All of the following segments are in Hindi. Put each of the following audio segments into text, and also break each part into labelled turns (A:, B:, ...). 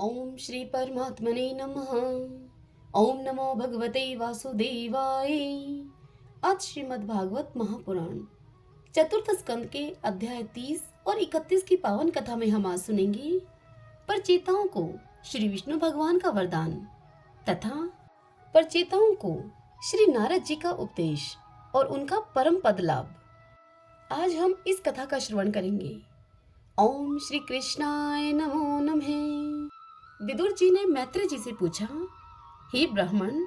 A: ओम श्री परमात्मने नमः। ओम नमो भगवते वासुदेवाय। आज श्रीमद् भागवत महापुराण चतुर्थ स्कंद के अध्याय 30 और 31 की पावन कथा में हम आज सुनेंगे परचेताओं को श्री विष्णु भगवान का वरदान तथा परचेताओं को श्री नारद जी का उपदेश और उनका परम पद लाभ। आज हम इस कथा का श्रवण करेंगे। ओम श्री कृष्णाय नमो नमः। विदुर जी ने मैत्री जी से पूछा, हे ब्राह्मण,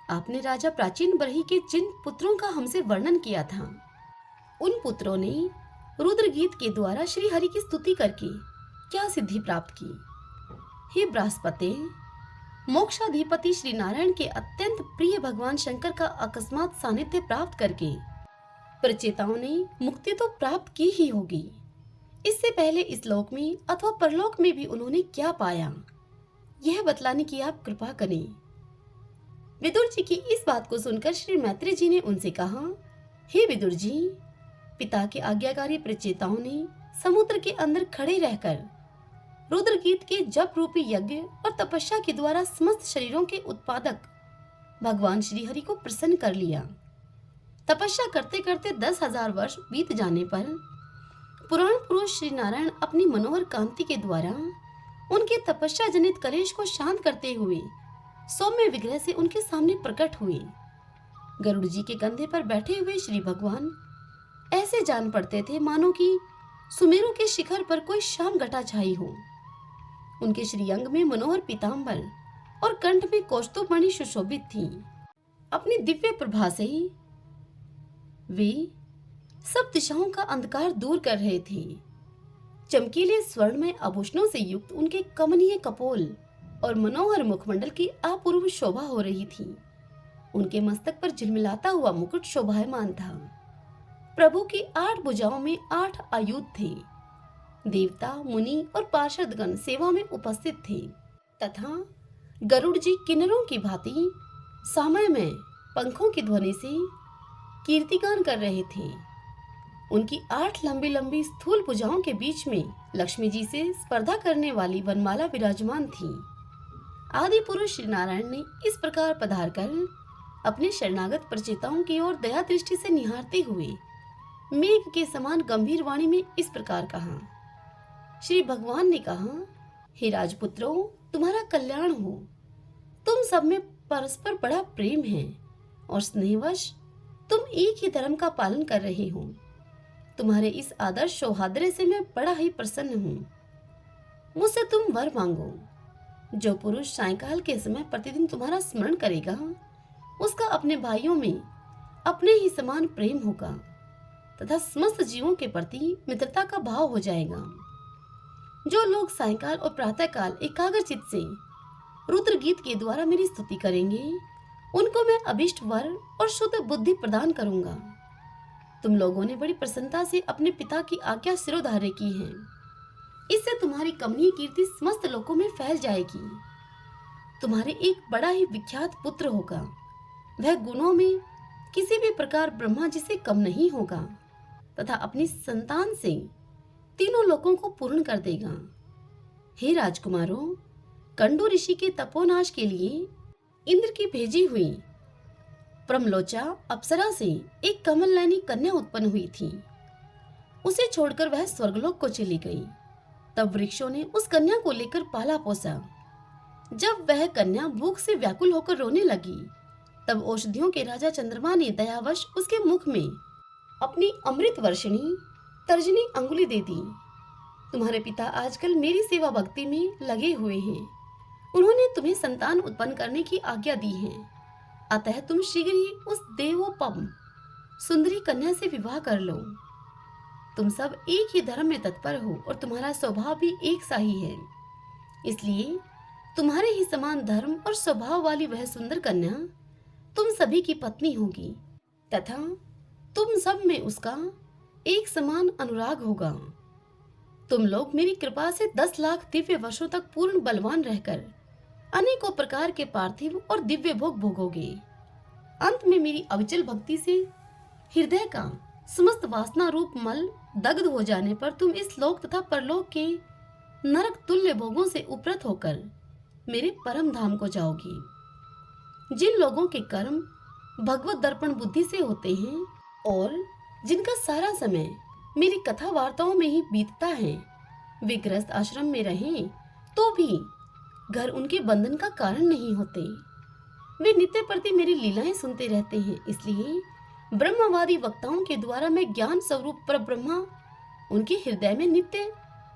A: आपने राजा प्राचीन बरही के जिन पुत्रों का हमसे वर्णन किया था, उन पुत्रों ने रुद्र गीत के द्वारा श्री हरि की स्तुति करके क्या सिद्धि प्राप्त की? हे बृहस्पति, मोक्षाधिपति श्री नारायण के अत्यंत प्रिय भगवान शंकर का अकस्मात सानिध्य प्राप्त करके प्रचेताओं ने मुक्ति तो प्राप्त की ही होगी। इससे पहले इस लोक में अथवा परलोक में भी उन्होंने क्या पाया, यह बतलाने की आप कृपा करें। विदुर जी की इस बात को सुनकर श्री मैत्री जी ने उनसे कहा, हे विदुर जी, पिता के आज्ञाकारी प्रचेताओं ने समुद्र के अंदर खड़े रहकर रुद्र गीत के जप रूपी यज्ञ और तपस्या के द्वारा समस्त शरीरों के उत्पादक भगवान श्री हरि को प्रसन्न कर लिया। तपस्या करते करते 10,000 वर्ष बीत जाने पर पुराण पुरुष श्री नारायण अपनी मनोहर कांति के द्वारा उनके तपस्या जनित कलेश को शांत करते हुए सौम्य विग्रह से उनके सामने प्रकट हुए। गरुड़ जी के कंधे पर बैठे हुए श्री भगवान ऐसे जान पड़ते थे मानो कि सुमेरु के शिखर पर कोई श्याम घटा छाई हो। उनके श्रीअंग में मनोहर पीतांबर और कंठ में कौस्तुभमणि सुशोभित थी। अपनी दिव्य प्रभा से वे सब दिशाओं का अंधकार दूर कर रहे थे। चमकीले स्वर्ण में आभूषणों से युक्त उनके कमनीय कपोल और मनोहर मुखमंडल की अपूर्व शोभा हो रही थी। उनके मस्तक पर झिलमिलाता हुआ मुकुट शोभायमान था। प्रभु की 8 भुजाओं में 8 आयुध थे। देवता, मुनि और पार्षदगण सेवा में उपस्थित थे तथा गरुड़ जी किन्नरों की भांति समय में पंखों की ध्वनि से कीर्तिगान कर रहे थे। उनकी 8 लंबी लंबी स्थूल भुजाओं के बीच में लक्ष्मी जी से स्पर्धा करने वाली वनमाला विराजमान थी। आदि पुरुष श्री नारायण ने इस प्रकार पधार कर अपने शरणागत प्रचेताओं की ओर दया दृष्टि से निहारते हुए मेघ के समान गंभीर वाणी में इस प्रकार कहा। श्री भगवान ने कहा, हे राजपुत्रों, तुम्हारा कल्याण हो। तुम सब में परस्पर बड़ा प्रेम है और स्नेहवश तुम एक ही धर्म का पालन कर रहे हो। तुम्हारे इस आदर्श सौहार्द्र से मैं बड़ा ही प्रसन्न हूँ। मुझसे तुम वर मांगो। जो पुरुष सायंकाल के समय प्रतिदिन तुम्हारा स्मरण करेगा, उसका अपने भाइयों में अपने ही समान प्रेम होगा तथा समस्त जीवों के प्रति मित्रता का भाव हो जाएगा। जो लोग सायंकाल और प्रातःकाल एकाग्रचित्त से रुद्र गीत के द्वारा मेरी स्तुति करेंगे, उनको मैं अभिष्ट वर और शुद्ध बुद्धि प्रदान करूंगा। तुम लोगों ने बड़ी प्रसन्नता से अपने पिता की आज्ञा सिरोधार्य की है। इससे तुम्हारी कमनीय कीर्ति समस्त लोकों में फैल जाएगी। तुम्हारे एक बड़ा ही विख्यात पुत्र होगा। वह गुणों में किसी भी प्रकार ब्रह्मा जी से कम नहीं होगा तथा अपनी संतान से तीनों लोकों को पूर्ण कर देगा। हे राजकुमारों, कंडू ऋषि के तपोनाश के लिए इंद्र की भेजी हुई प्रमलोचा अप्सरा से एक कमल नयनी कन्या उत्पन्न हुई थी। उसे छोड़कर वह स्वर्गलोक को चली गई। तब वृक्षों ने उस कन्या को लेकर पाला पोसा। जब वह कन्या भूख से व्याकुल होकर रोने लगी, तब औषधियों के राजा चंद्रमा ने दयावश उसके मुख में अपनी अमृत वर्षिणी तर्जनी अंगुली दे दी। तुम्हारे पिता आजकल मेरी सेवा भक्ति में लगे हुए हैं। उन्होंने तुम्हें संतान उत्पन्न करने की आज्ञा दी है। अतः तुम शीघ्र ही उस देवोपम सुंदरी कन्या से विवाह कर लो। तुम सब एक ही धर्म में तत्पर हो और तुम्हारा स्वभाव भी एक सा ही है। इसलिए तुम्हारे ही समान धर्म और स्वभाव वाली वह सुंदर कन्या तुम सभी की पत्नी होगी तथा तुम सब में उसका एक समान अनुराग होगा। तुम लोग मेरी कृपा से 10 लाख दिव्य वर्षों तक पूर्ण बलवान रहकर अनेकों प्रकार के पार्थिव और दिव्य भोग भोगोगे। अंत में मेरी अविचल भक्ति से हृदय का समस्त वासना रूप मल दग्ध हो जाने पर तुम इस लोक तथा परलोक के नरक तुल्य भोगों से उपरत होकर मेरे परम धाम को जाओगी। जिन लोगों के कर्म भगवत दर्पण बुद्धि से होते हैं और जिनका सारा समय मेरी कथा वार्ताओं में ही बीतता है, वे गृहस्थ आश्रम में रहें तो भी घर उनके बंधन का कारण नहीं होते। वे नित्य प्रति मेरी लीलाएं सुनते रहते हैं, इसलिए ब्रह्मवादी वक्ताओं के द्वारा मैं ज्ञान स्वरूप पर ब्रह्मा उनके हृदय में नित्य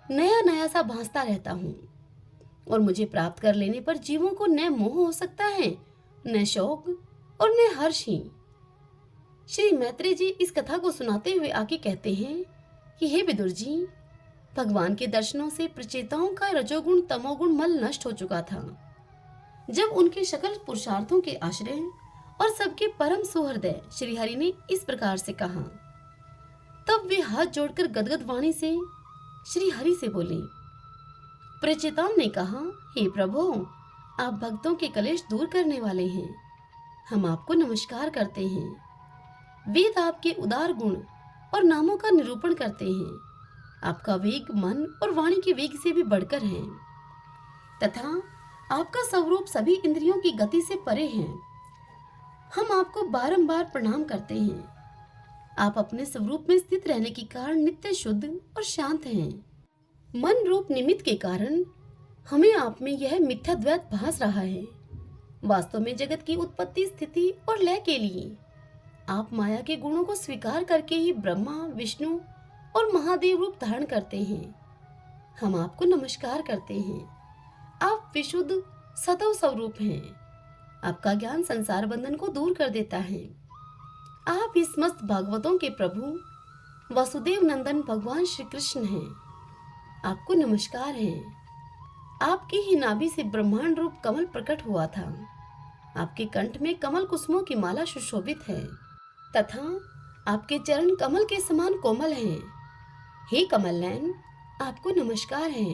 A: नया नया सा भासता रहता हूँ। और मुझे प्राप्त कर लेने पर जीवों को न मोह हो सकता है, न शोक और न हर्ष ही। श्री मैत्रेय जी इस कथा को सुनाते हुए आगे कहते हैं कि हे विदुर जी, भगवान के दर्शनों से प्रचेताओं का रजोगुण तमोगुण मल नष्ट हो चुका था। जब उनके सकल पुरुषार्थों के आश्रय और सबके परम सुहृदय श्री हरि ने इस प्रकार से कहा, तब वे हाथ जोड़कर गदगद वाणी से श्री हरि से बोले। प्रचेताओं ने कहा, हे प्रभु, आप भक्तों के कलेश दूर करने वाले हैं, हम आपको नमस्कार करते हैं। वेद आपके उदार गुण और नामों का निरूपण करते हैं। आपका वेग मन और वाणी के वेग से भी बढ़कर है तथा आपका स्वरूप सभी इंद्रियों की गति से परे है। हम आपको बारंबार प्रणाम करते हैं। आप अपने स्वरूप में स्थित रहने के कारण नित्य शुद्ध और शांत हैं। मन रूप निमित्त के कारण हमें आप में यह मिथ्याद्वैत भास रहा है। वास्तव में जगत की उत्पत्ति, स्थिति और लय के लिए आप माया के गुणों को स्वीकार करके ही ब्रह्मा, विष्णु और महादेव रूप धारण करते हैं। हम आपको नमस्कार करते हैं। आप विशुद्ध सतव स्वरूप हैं। आपका ज्ञान संसार बंधन को दूर कर देता है। आप इस समस्त भागवतों के प्रभु वसुदेव नंदन भगवान श्री कृष्ण हैं। आपको नमस्कार है। आपकी ही नाभि से ब्रह्मांड रूप कमल प्रकट हुआ था। आपके कंठ में कमल कुसुमों की माला सुशोभित है तथा आपके चरण कमल के समान कोमल हैं। हे कमल नयन, आपको नमस्कार है।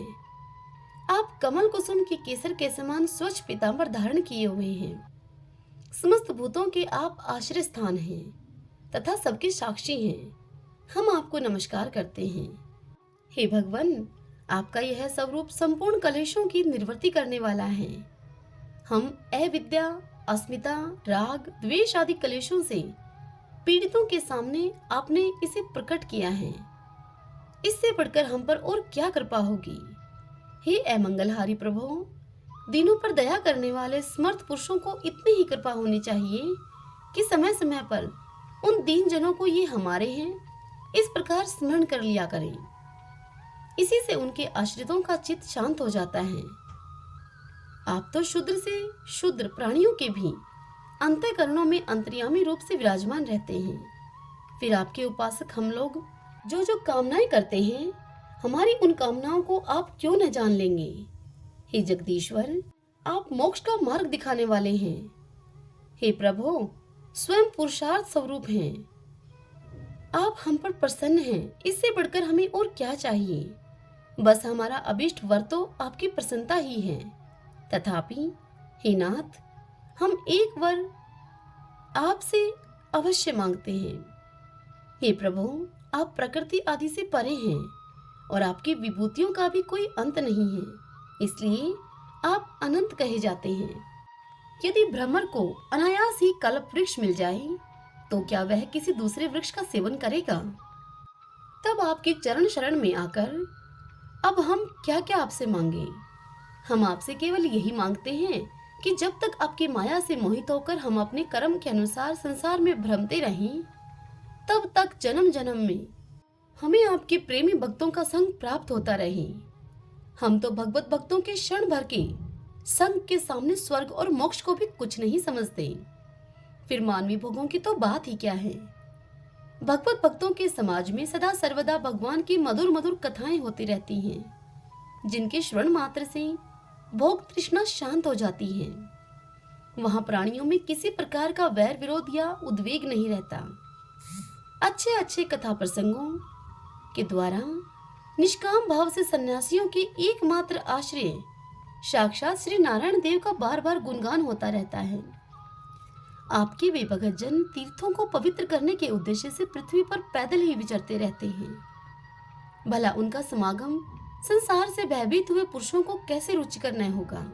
A: आप कमल कुसुम के केसर के समान स्वच्छ पीतांबर धारण किए हुए हैं। समस्त भूतों के आप आश्रय स्थान हैं तथा सबके साक्षी हैं। हम आपको नमस्कार करते हैं। हे भगवान, आपका यह स्वरूप संपूर्ण कलेशों की निवृत्ति करने वाला है। हम अविद्या, अस्मिता, राग, द्वेष आदि कलेशों से पीड़ितों के सामने आपने इसे प्रकट किया है। इससे बढ़कर हम पर और क्या कृपा होगी। हे अमंगलहारी प्रभु, दीनों पर दया करने वाले समर्थ पुरुषों को इतनी ही कृपा होनी चाहिए कि समय समय पर उन दीन जनों को ये हमारे हैं इस प्रकार स्मरण कर लिया करें। इसी से उनके आश्रितों का चित्त शांत हो जाता है। आप तो शूद्र से शूद्र प्राणियों के भी अंतःकरणों में अंतर्यामी रूप से विराजमान रहते हैं। फिर आपके उपासक हम लोग जो जो कामनाएं करते हैं, हमारी उन कामनाओं को आप क्यों न जान लेंगे। हे जगदीश्वर, आप मोक्ष का मार्ग दिखाने वाले हैं। हे प्रभु, स्वयं पुरुषार्थ स्वरूप हैं। आप हम पर प्रसन्न हैं। इससे बढ़कर हमें और क्या चाहिए। बस हमारा अभिष्ट वर तो आपकी प्रसन्नता ही है। तथापि हे नाथ, हम एक वर आपसे अवश्य मांगते हैं। हे प्रभु, आप प्रकृति आदि से परे हैं और आपकी विभूतियों का भी कोई अंत नहीं है, इसलिए आप अनंत कहे जाते हैं। यदि भ्रमर को अनायास ही कल्प वृक्ष मिल जाए तो क्या वह किसी दूसरे वृक्ष का सेवन करेगा। तब आपके चरण शरण में आकर अब हम क्या क्या आपसे मांगे। हम आपसे केवल यही मांगते हैं कि जब तक आपकी माया से मोहित होकर हम अपने कर्म के अनुसार संसार में भ्रमते रहें, तब तक जन्म जन्म में हमें आपके प्रेमी भक्तों का संग प्राप्त होता रहे। हम तो भगवत भक्तों के क्षण भर के संग के सामने स्वर्ग और मोक्ष को भी कुछ नहीं समझते। फिर मानवी भोगों की तो बात ही क्या है। भगवत भक्तों के समाज में सदा सर्वदा भगवान की मधुर मधुर कथाएं होती रहती हैं, जिनके श्रवण मात्र से भोग तृष्णा शांत हो जाती है। वहां प्राणियों में किसी प्रकार का वैर विरोध या उद्वेग नहीं रहता। अच्छे अच्छे कथा प्रसंगों के द्वारा निष्काम भाव से सन्यासियों के एकमात्र आश्रय साक्षात श्री नारायण देव का बार बार गुणगान होता रहता है। आपके वे भगत जन तीर्थों को पवित्र करने के उद्देश्य से पृथ्वी पर पैदल ही विचरते रहते हैं। भला उनका समागम संसार से भयभीत हुए पुरुषों को कैसे रुचिकर न होगा।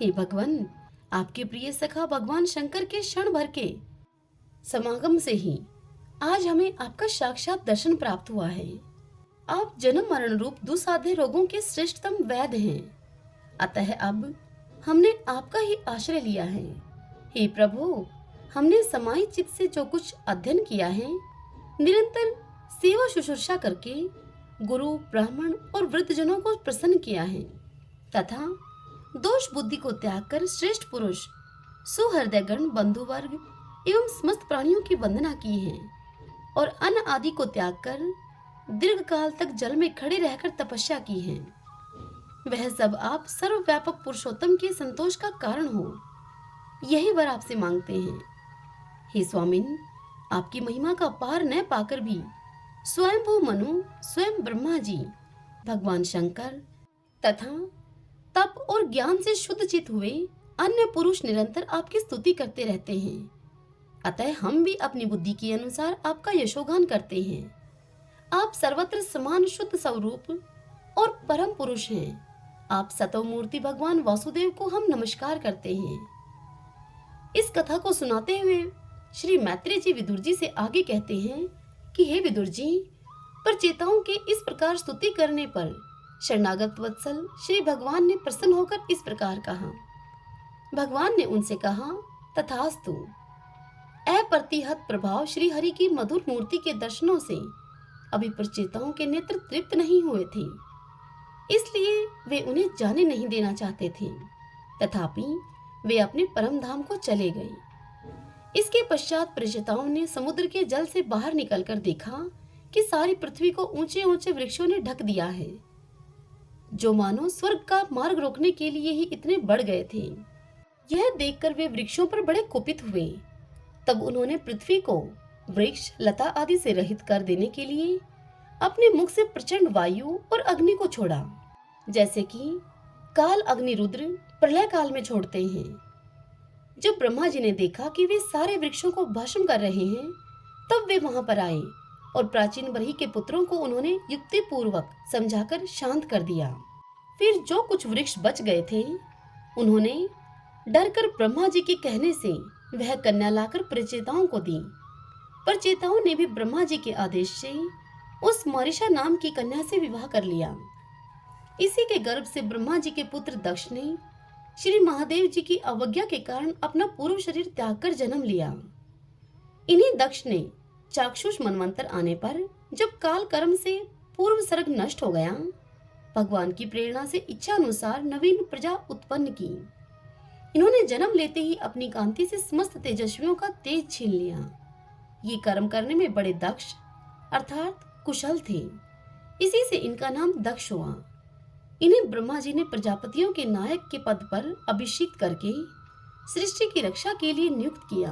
A: हे भगवान, आपके प्रिय सखा भगवान शंकर के क्षण भर के समागम से ही आज हमें आपका साक्षात दर्शन प्राप्त हुआ है। आप जन्म मरण रूप दुसाध्य रोगों के श्रेष्ठतम वैद्य हैं। अतः अब हमने आपका ही आश्रय लिया है। हे प्रभु, हमने समाहित चित्त से जो कुछ अध्ययन किया है, निरंतर सेवा शुश्रूषा करके गुरु, ब्राह्मण और वृद्धजनों को प्रसन्न किया है तथा दोष बुद्धि को त्याग कर श्रेष्ठ पुरुष, सुहृदयगण, बंधु वर्ग एवं समस्त प्राणियों की वंदना की है और अन्न आदि को त्याग कर दीर्घ काल तक जल में खड़े रहकर तपस्या की है। वह सब आप सर्वव्यापक पुरुषोत्तम के संतोष का कारण हो, यही वर आपसे मांगते हैं। हे स्वामिन, आपकी महिमा का पार न पाकर भी स्वयंभू मनु, स्वयं ब्रह्मा जी, भगवान शंकर तथा तप और ज्ञान से शुद्ध चित हुए अन्य पुरुष निरंतर आपकी स्तुति करते रहते हैं। अतः हम भी अपनी बुद्धि के अनुसार आपका यशोगान करते हैं। आप सर्वत्र समान शुद्ध स्वरूप और परम पुरुष हैं। आप सतोमूर्ति भगवान वासुदेव को हम नमस्कार करते हैं। इस कथा को सुनाते हुए श्री मैत्रेय जी विदुर जी से आगे कहते हैं कि हे विदुर जी, प्रचेताओं के इस प्रकार स्तुति करने पर शरणागत वत्सल श्री भगवान ने प्रसन्न होकर इस प्रकार कहा। भगवान ने उनसे कहा, तथास्तु। अप्रतिहत प्रभाव श्री हरि की मधुर मूर्ति के दर्शनों से अभी प्रचेताओं के नेत्र तृप्त नहीं हुए थे, इसलिए वे उन्हें जाने नहीं देना चाहते थे। तथापि वे अपने परम धाम को चले गए। इसके पश्चात प्रचेताओं ने समुद्र के जल से बाहर निकलकर देखा कि सारी पृथ्वी को ऊंचे ऊंचे वृक्षों ने ढक दिया है, जो मानो स्वर्ग का मार्ग रोकने के लिए ही इतने बढ़ गए थे। यह देखकर वे वृक्षों पर बड़े कुपित हुए। तब उन्होंने पृथ्वी को वृक्ष, लता आदि से रहित कर देने के लिए अपने मुख से प्रचंड वायु और अग्नि को छोड़ा, जैसे कि काल अग्नि रुद्र प्रलय काल में छोड़ते हैं। जब ब्रह्मा जी ने देखा कि वे सारे वृक्षों को भस्म कर रहे हैं, तब वे वहां पर आए और प्राचीन बरही के पुत्रों को उन्होंने युक्ति पूर्वक समझाकर शांत कर दिया। फिर जो कुछ वृक्ष बच गए थे, उन्होंने डरकर ब्रह्मा जी के कहने से वह कन्या लाकर प्रचेताओं को दी। प्रचेताओं ने भी ब्रह्मा जी के आदेश से उस मरीषा नाम की कन्या से विवाह कर लिया। इसी के गर्भ से ब्रह्मा जी के पुत्र दक्ष ने श्री महादेव जी की अवज्ञा के कारण अपना पूर्व शरीर त्याग कर जन्म लिया। इन्हीं दक्ष ने चाक्षुष मनवंतर आने पर, जब काल कर्म से पूर्व सर्ग नष्ट हो गया, भगवान की प्रेरणा से इच्छा अनुसार नवीन प्रजा उत्पन्न की। इन्होंने जन्म लेते ही अपनी कांति से समस्त तेजस्वियों का तेज छीन लिया। ये कर्म करने में बड़े दक्ष अर्थात कुशल थे, इसी से इनका नाम दक्ष हुआ। इन्हें ब्रह्मा जी ने प्रजापतियों के नायक के पद पर अभिषिक्त करके सृष्टि की रक्षा के लिए नियुक्त किया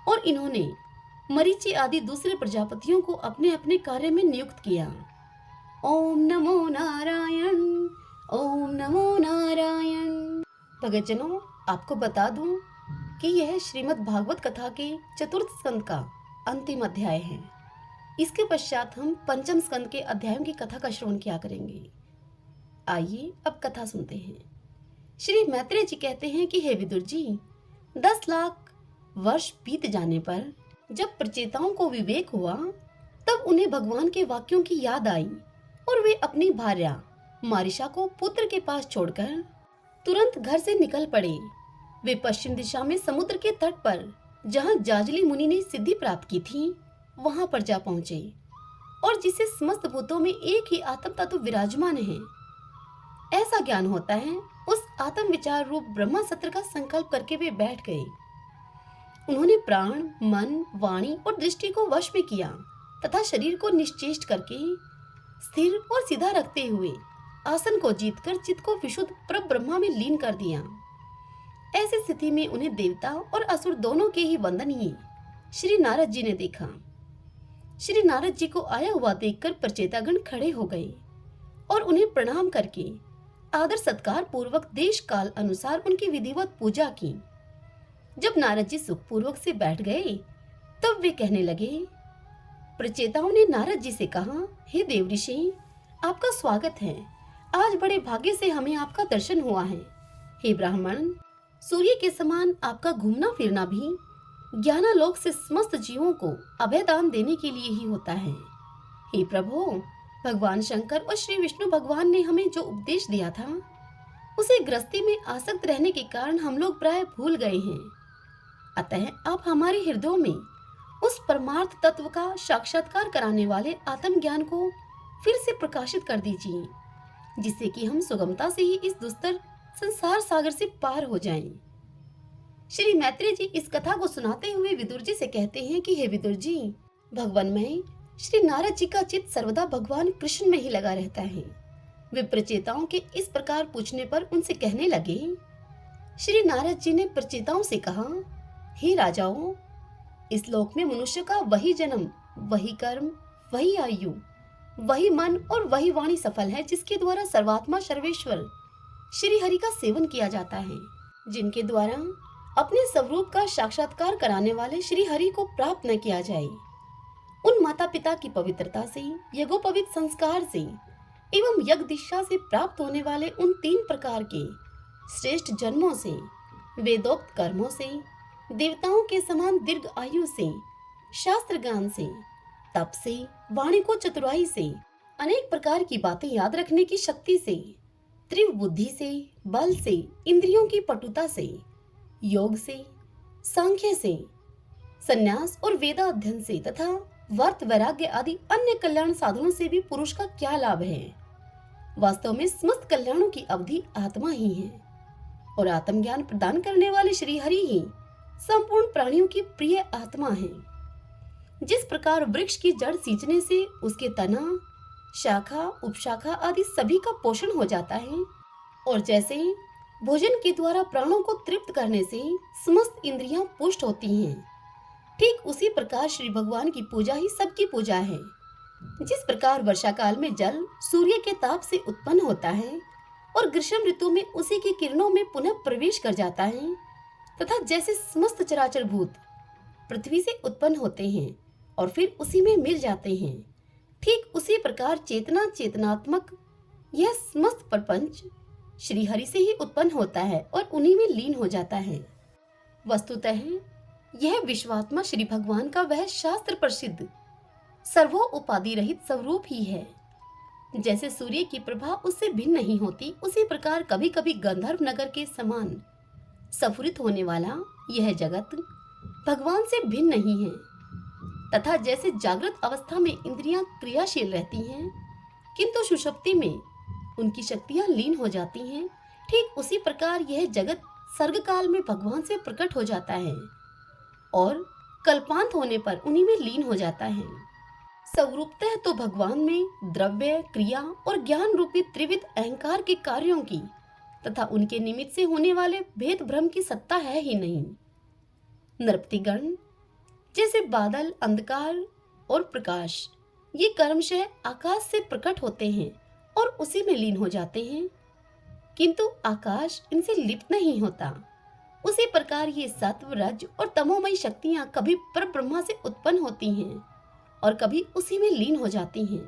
A: और इन्होंने मरीचि आदि दूसरे प्रजापतियों को अपने अपने कार्य में नियुक्त किया। ओम नमो नारायण, ओम नमो नारायण। भक्तजनों, आपको बता दूं कि यह श्रीमद् भागवत कथा के चतुर्थ स्कंद का अंतिम अध्याय है। इसके पश्चात हम पंचम स्कंद के अध्यायों की कथा का श्रवण किया करेंगे। आइए अब कथा सुनते हैं। श्री मैत्रेय जी कहते हैं कि हे विदुर जी, 10 लाख वर्ष बीत जाने पर जब प्रचेताओं को विवेक हुआ, तब उन्हें भगवान के वाक्यों की याद आई और वे अपनी भार्या मारिशा को पुत्र के पास छोड़कर तुरंत घर से निकल पड़े। वे पश्चिम दिशा में समुद्र के तट पर, जहां जाजली मुनि ने सिद्धि प्राप्त की थी, वहां पर जा पहुंचे और जिसे समस्त भूतों में एक ही आत्म तत्व विराजमान है, ऐसा ज्ञान होता है। उस आत्म विचार रूप ब्रह्मा सत्र का संकल्प करके वे बैठ गए। उन्होंने प्राण, मन, वाणी और दृष्टि को वश में किया तथा शरीर को निश्चेष्ट करके स्थिर और सीधा रखते हुए आसन को जीतकर चित्त को विशुद्ध परब्रह्मा में लीन कर दिया। ऐसी स्थिति में उन्हें देवता और असुर दोनों के ही वंदनीय श्री नारद जी ने देखा। श्री नारद जी को आया हुआ देखकर प्रचेतागण खड़े हो गए और उन्हें प्रणाम करके आदर सत्कार पूर्वक देश काल अनुसार उनकी विधिवत पूजा की। जब नारद जी सुख पूर्वक से बैठ गए, तब वे कहने लगे। प्रचेताओं ने नारद जी से कहा, हे देव ऋषि, आपका स्वागत है। आज बड़े भाग्य से हमें आपका दर्शन हुआ है। हे ब्राह्मण, सूर्य के समान आपका घूमना फिरना भी ज्ञानालोक से समस्त जीवों को अभयदान देने के लिए ही होता है। हे प्रभु, भगवान शंकर और श्री विष्णु भगवान ने हमें जो उपदेश दिया था, उसे गृहस्थी में आसक्त रहने के कारण हम लोग प्राय भूल गए हैं। अतः आप हमारे हृदयों में उस परमार्थ तत्व का साक्षात्कार कराने वाले आत्मज्ञान को फिर से प्रकाशित कर दीजिए, जिससे कि हम सुगमता से ही इस दुस्तर संसार सागर से पार हो जाएं। श्री मैत्रेय जी इस कथा को सुनाते हुए विदुर जी से कहते हैं कि हे विदुर जी, भगवानमय श्री नारद जी का चित्त सर्वदा भगवान कृष्ण में ही लगा रहता है। वे प्रचेताओं के इस प्रकार पूछने पर उनसे कहने लगे। श्री नारद जी ने प्रचेताओं से कहा, हे राजाओं, इस लोक में मनुष्य का वही जन्म, वही कर्म, वही आयु, वही मन और वही वाणी सफल है जिसके द्वारा सर्वात्मा सर्वेश्वर श्री हरि का सेवन किया जाता है, जिनके द्वारा अपने स्वरूप का साक्षात्कार कराने वाले श्री हरि को प्राप्त न किया जाए। उन माता पिता की पवित्रता से, यज्ञोपवीत संस्कार से एवं यज्ञ दीक्षा से प्राप्त होने वाले उन 3 प्रकार के श्रेष्ठ जन्मों से, वेदोक्त कर्मों से, देवताओं के समान दीर्घ आयु से, शास्त्र ज्ञान से, तप से, वाणी को चतुराई से, अनेक प्रकार की बातें याद रखने की शक्ति से, तीव्र बुद्धि से, बल से, इंद्रियों की पटुता से, योग से, सांख्य से, संन्यास और वेदाध्ययन से तथा वर्त वैराग्य आदि अन्य कल्याण साधनों से भी पुरुष का क्या लाभ है। वास्तव में समस्त कल्याणों की अवधि आत्मा ही है और आत्मज्ञान प्रदान करने वाले श्री हरि ही संपूर्ण प्राणियों की प्रिय आत्मा है। जिस प्रकार वृक्ष की जड़ सींचने से उसके तना, शाखा, उपशाखा आदि सभी का पोषण हो जाता है, और जैसे भोजन के द्वारा प्राणों को तृप्त करने से समस्त इंद्रियां पुष्ट होती हैं, ठीक उसी प्रकार श्री भगवान की पूजा ही सबकी पूजा है। जिस प्रकार वर्षा काल में जल सूर्य के ताप से उत्पन्न होता है और ग्रीष्म ऋतु में उसी की किरणों में पुनः प्रवेश कर जाता है, तथा जैसे समस्त चराचर भूत पृथ्वी से उत्पन्न होते हैं और फिर उसी में मिल जाते हैं, ठीक उसी प्रकार चेतना चेतनात्मक यह समस्त प्रपंच श्री हरि से ही उत्पन्न होता है और उन्हीं में लीन हो जाता है। वस्तुतः यह विश्वात्मा श्री भगवान का वह शास्त्र प्रसिद्ध सर्वो उपाधि रहित स्वरूप ही है। जैसे सूर्य की प्रभा उससे भिन्न नहीं होती, उसी प्रकार कभी कभी गंधर्व नगर के समान स्फुरित होने वाला यह जगत भगवान से भिन्न नहीं है। तथा जैसे जागृत अवस्था में इंद्रियां क्रियाशील रहती हैं, किंतु सुषुप्ति में उनकी शक्तियां लीन हो जाती हैं, ठीक उसी प्रकार यह जगत सर्ग काल में भगवान से प्रकट हो जाता है और कल्पांत होने पर उन्हीं में लीन हो जाता है। स्वरूपतः तो भगवान में द्रव्य, क्रिया और ज्ञान रूपी त्रिविध अहंकार के कार्यों की तथा उनके निमित्त से होने वाले भेद भ्रम की सत्ता है ही नहीं। नृपतिगण जैसे बादल, अंधकार और प्रकाश ये कर्मशः आकाश से प्रकट होते हैं और उसी में लीन हो जाते हैं, किंतु आकाश इनसे लिप्त नहीं होता। उसी प्रकार ये सत्व, रज और तमोमयी शक्तियां कभी परब्रह्मा से उत्पन्न होती हैं और कभी उसी में लीन हो जाती हैं।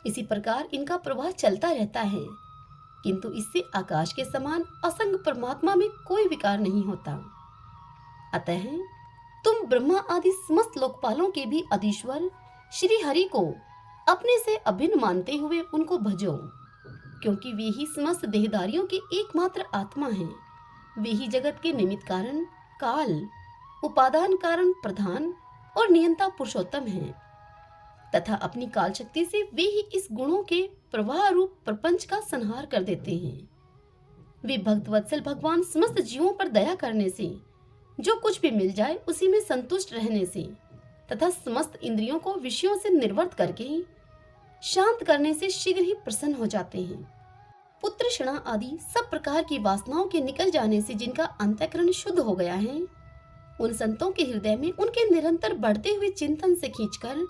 A: इसी प्रकार इनका प्रवाह चलता रहता है, किंतु इससे आकाश के समान असंग परमात्मा में कोई विकार नहीं होता। अतः तुम ब्रह्मा आदि समस्त लोकपालों के भी अधीश्वर श्री हरि को अपने से अभिन्न मानते हुए उनको भजो, क्योंकि वे ही समस्त देहधारियों की एकमात्र आत्मा हैं। वे ही जगत के निमित्त कारण, काल, उपादान कारण, प्रधान और नियंता पुरुषोत्तम हैं, तथा अपनी काल शक्ति से वे ही इस गुणों के प्रवाह रूप प्रपंच का संहार कर देते हैं। वे भक्तवत्सल भगवान समस्त जीवों पर दया करने से, जो कुछ भी मिल जाए उसी में संतुष्ट रहने से तथा समस्त इंद्रियों को विषयों से निर्वर्त करके शांत करने से शीघ्र ही प्रसन्न हो जाते हैं। पुत्र क्षणा आदि सब प्रकार की वासनाओं के निकल जाने से जिनका अंतःकरण शुद्ध हो गया है, उन संतों के हृदय में उनके निरंतर बढ़ते हुए चिंतन से खींचकर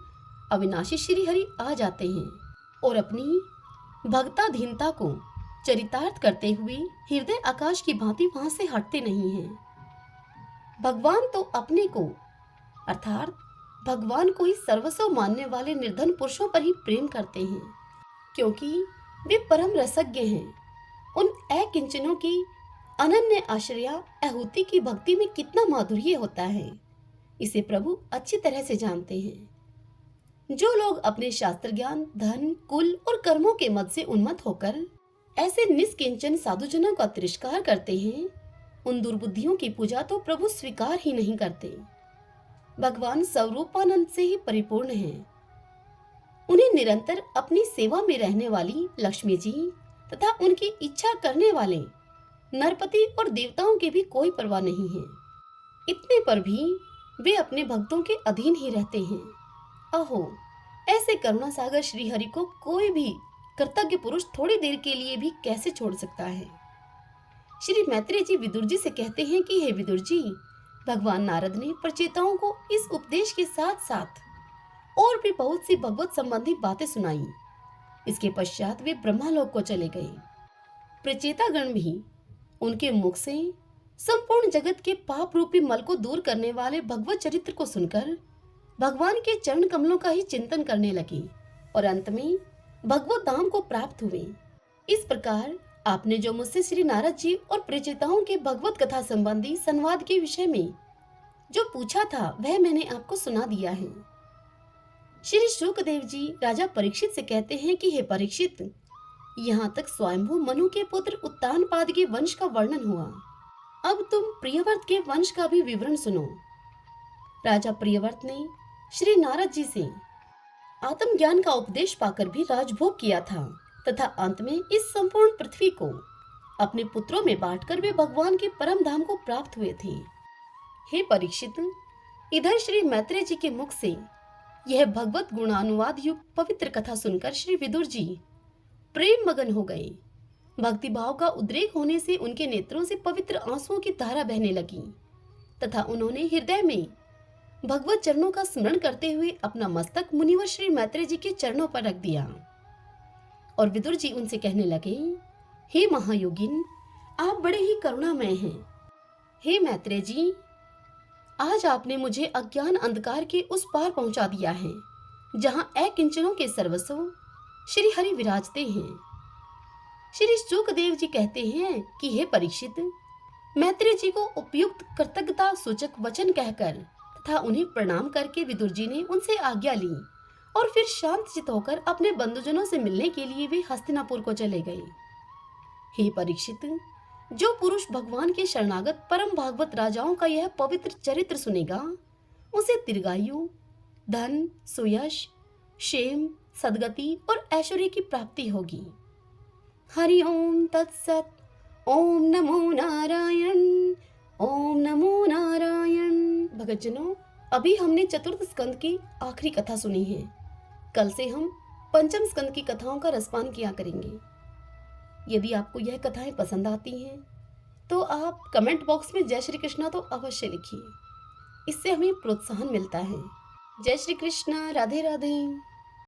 A: अविनाशी श्री हरि आ जाते हैं और अपनी भक्ताधीनता को चरितार्थ करते हुए हृदय आकाश की भांति वहां से हटते नहीं हैं। भगवान तो अपने को अर्थात भगवान को ही सर्वस्व मानने वाले निर्धन पुरुषों पर ही प्रेम करते हैं, क्योंकि वे परम रसज्ञ हैं। उन अकिंचनों की अनन्य आश्रया आहुति की भक्ति में कितना माधुर्य होता है, इसे प्रभु अच्छी तरह से जानते हैं। जो लोग अपने शास्त्र ज्ञान, धन, कुल और कर्मों के मद से उन्मत्त होकर ऐसे निष्किंचन साधुजनों का तिरस्कार करते हैं, उन दुर्बुद्धियों की पूजा तो प्रभु स्वीकार ही नहीं करते। भगवान स्वरूपानंद से ही परिपूर्ण हैं। उन्हें निरंतर अपनी सेवा में रहने वाली लक्ष्मी जी तथा उनकी इच्छा करने वाले नरपति और देवताओं की भी कोई परवाह नहीं है। इतने पर भी वे अपने भक्तों के अधीन ही रहते हैं। अहो, ऐसे करुणा सागर श्री हरि को कोई भी कृतज्ञ पुरुष थोड़ी देर के लिए भी कैसे छोड़ सकता है। श्री मैत्रेय जी विदुर जी से कहते हैं कि हे विदुर जी, भगवान नारद ने प्रचेताओं को इस उपदेश के साथ साथ और भी बहुत सी भगवत संबंधी बातें सुनाई। इसके पश्चात वे ब्रह्मालोक को चले गए। प्रचेतागण भी उनके मुख से संपूर्ण जगत के पाप रूपी मल को दूर करने वाले भगवत चरित्र को सुनकर भगवान के चरण कमलों का ही चिंतन करने लगे और अंत में भगवत धाम को प्राप्त हुए। इस प्रकार आपने जो मुझसे श्री नारद जी और प्रचेताओं के भगवत कथा संबंधी संवाद के विषय में जो पूछा था, वह मैंने आपको सुना दिया है। श्री शुकदेव जी राजा परीक्षित से कहते हैं कि हे परीक्षित, यहाँ तक स्वयंभू मनु के पुत्र उत्तानपाद के वंश का वर्णन हुआ। अब तुम प्रियव्रत के वंश का भी विवरण सुनो। राजा प्रियव्रत ने श्री नारद जी से आत्मज्ञान का उपदेश पाकर भी राजभोग किया था तथा अंत में इस संपूर्ण पृथ्वी को अपने पुत्रों में बांटकर वे भगवान के परम धाम को प्राप्त हुए थे। हे परीक्षित, इधर श्री मैत्रेय जी के मुख से यह भगवत गुणानुवाद युक्त पवित्र कथा सुनकर श्री विदुर जी प्रेम मगन हो गए। भक्ति भाव का उद्रेक होने से उनके नेत्रों से पवित्र आंसुओं की धारा बहने लगी तथा उन्होंने हृदय में भगवत चरणों का स्मरण करते हुए अपना मस्तक मुनिवर श्री मैत्रेय जी के चरणों पर रख दिया और विदुर जी उनसे कहने लगे, हे महायोगिन, आप बड़े ही करुणामय हैं। हे मैत्रेय जी, आज आपने मुझे अज्ञान अंधकार के उस पार पहुंचा दिया है जहां अकिंचनों के सर्वस्व श्री हरि विराजते हैं। श्री शुकदेव जी कहते हैं कि हे परीक्षित, मैत्रेय जी को उपयुक्त कृतज्ञता सूचक वचन कहकर तथा उन्हें प्रणाम करके विदुर जी ने उनसे आज्ञा ली और फिर शांत चित होकर अपने बंधुजनों से मिलने के लिए वे हस्तिनापुर को चले गए। हे परीक्षित, जो पुरुष भगवान के शरणागत परम भागवत राजाओं का यह पवित्र चरित्र सुनेगा, उसे दीर्घायु, धन, सुयश, क्षेम, सद्गति और ऐश्वर्य की प्राप्ति होगी। हरि ओम तत्सत। ओम नमो नारायण। ओम नमो नारायण। भगतजनों, अभी हमने चतुर्थ स्कंद की आखिरी कथा सुनी है। कल से हम पंचम स्कंद की कथाओं का रसपान किया करेंगे। यदि आपको यह कथाएं पसंद आती हैं तो आप कमेंट बॉक्स में जय श्री कृष्णा तो अवश्य लिखिए। इससे हमें प्रोत्साहन मिलता है। जय श्री कृष्णा। राधे राधे।